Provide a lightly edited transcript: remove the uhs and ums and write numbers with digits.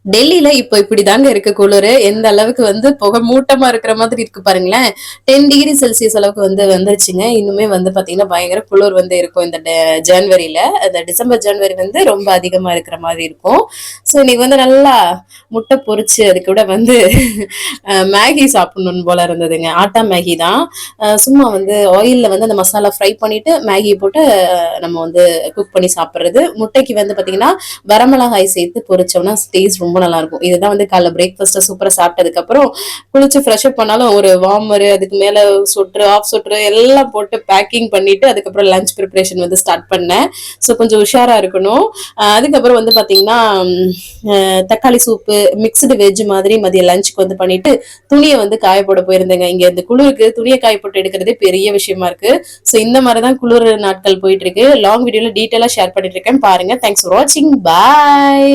டெல்லியில இப்போ இப்படிதாங்க இருக்கு குளிரு. எந்த அளவுக்கு வந்து புகை மூட்டமா இருக்கிற மாதிரி இருக்கு பாருங்களேன். 10 டிகிரி செல்சியஸ் அளவுக்கு வந்து வந்துருச்சுங்க. இன்னுமே வந்து பாத்தீங்கன்னா பயங்கர குளிர் வந்து இருக்கும் இந்த ஜனவரியில. அந்த டிசம்பர் ஜனவரி வந்து ரொம்ப அதிகமா இருக்கிற மாதிரி இருக்கும். ஸோ இன்னைக்கு வந்து நல்லா முட்டை பொரிச்சு அது கூட வந்து மேகி சாப்பிடணும்னு போல இருந்ததுங்க. ஆட்டா மேகி தான். சும்மா வந்து ஆயில்ல வந்து அந்த மசாலா ஃப்ரை பண்ணிட்டு மேகி போட்டு நம்ம வந்து குக் பண்ணி சாப்பிடுறது. முட்டைக்கு வந்து பாத்தீங்கன்னா வரமிளகாய் சேர்த்து பொரிச்சோம்னா டேஸ்ட் ரொம்ப நல்லா இருக்கும். இதுதான் வந்து காலைல பிரேக்ஃபாஸ்ட்டை சூப்பரா சாப்பிட்டதுக்கு அப்புறம் குளிச்சு ஃப்ரெஷ் அப் பண்ணாலும் ஒரு வார்மரு அதுக்கு மேல சொட்ரு ஆஃப் சொட்ரு எல்லாம் போட்டு பேக்கிங் பண்ணிட்டு அதுக்கப்புறம் லஞ்ச் ப்ரிப்பரேஷன் வந்து ஸ்டார்ட் பண்ணேன். ஸோ கொஞ்சம் உஷாரா இருக்கணும். அதுக்கப்புறம் வந்து பாத்தீங்கன்னா தக்காளி சூப்பு மிக்ஸ்டு வெஜ் மாதிரி மதிய லஞ்சுக்கு வந்து பண்ணிட்டு துணியை வந்து காய போட போயிருந்தேங்க. இங்க இந்த குளிருக்கு துணியை காய போட்டு எடுக்கிறதே பெரிய விஷயமா இருக்கு. ஸோ இந்த மாதிரிதான் குளிர் நாட்கள் போயிட்டு இருக்கு. லாங் வீடியோல டீட்டெயிலா ஷேர் பண்ணிட்டு இருக்கேன் பாருங்க. தேங்க்ஸ் ஃபார் வாட்சிங். பாய்.